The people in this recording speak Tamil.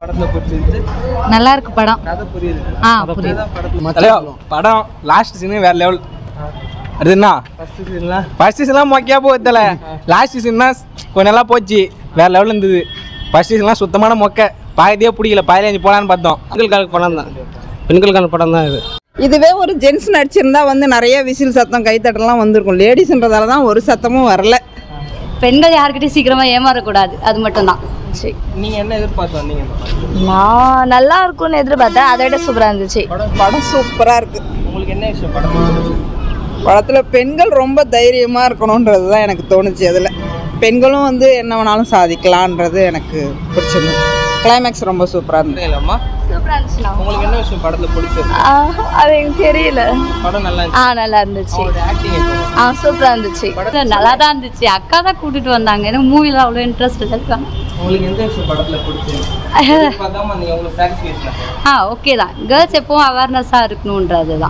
படத்துல புரியுது. நல்லா இருக்கு படம். கதை புரியுது. புரியுது. படம் லாஸ்ட் சீன் வேற லெவல். அது என்ன ஃபர்ஸ்ட் சீன்லாம் மொக்கையா போகுதுல, லாஸ்ட் சீன்னா கொஞ்சம் நல்லா போச்சு, வேற லெவலில் இருந்தது. ஃபர்ஸ்ட் சீன்லாம் சுத்தமான மொக்கை, பாயத்தையே பிடிக்கல, பாயில போலான்னு பார்த்தோம். பெண்களுக்கான படம் தான், பெண்களுக்கான படம் தான் இது. இதுவே ஒரு ஜென்ஸ் நடிச்சிருந்தா வந்து நிறைய விசில் சத்தம் கைத்தட்டலாம் வந்திருக்கும். லேடிஸ்ன்றதால தான் ஒரு சத்தமும் வரல. பெண்கள் யாருக்கிட்டையும் சீக்கிரமா ஏமாறக்கூடாது, அது மட்டும்தான். சரி, நீங்க என்ன எதிர்பார்த்து வந்தீங்க? நான் நல்லா இருக்கும்னு எதிர்பார்த்தேன், அதை விட சூப்பரா இருந்துச்சு. படம் சூப்பரா இருக்கு. உங்களுக்கு என்ன விஷயம் படம்? படத்துல பெண்கள் ரொம்ப தைரியமா இருக்கணும்ன்றது தான் எனக்கு தோணுச்சு. அதுல பெண்களும் வந்து என்ன வேணாலும் சாதிக்கலான்றது எனக்கு பிடிச்சது. கிளைமேக்ஸ் ரொம்ப சூப்பரா இருந்தது. சூப்பரா இருந்துச்சு. உங்களுக்கு என்ன விஷயம் படத்துல பிடிச்சது? அது எனக்கு தெரியல. படம் நல்லா இருந்துச்சு. நல்லா இருந்துச்சு. ஆக்டிங் சூப்பரா இருந்துச்சு. நல்லா தான் இருந்துச்சு. அக்கா தான் கூட்டிட்டு வந்தாங்க. எனக்கு மூவில அவ்வளோ இன்ட்ரெஸ்ட் இருக்காங்க. உங்களுக்கு எந்த விஷயம் படத்துல பிடிச்சது? பார்க்காம நீங்க உங்களுக்கு சாட்டிஸ்ஃபேக்ஷன்? ஓகே தான். கேர்ள்ஸ் எப்பவும் அவேர்னஸா இருக்கணும்ன்றது தான்.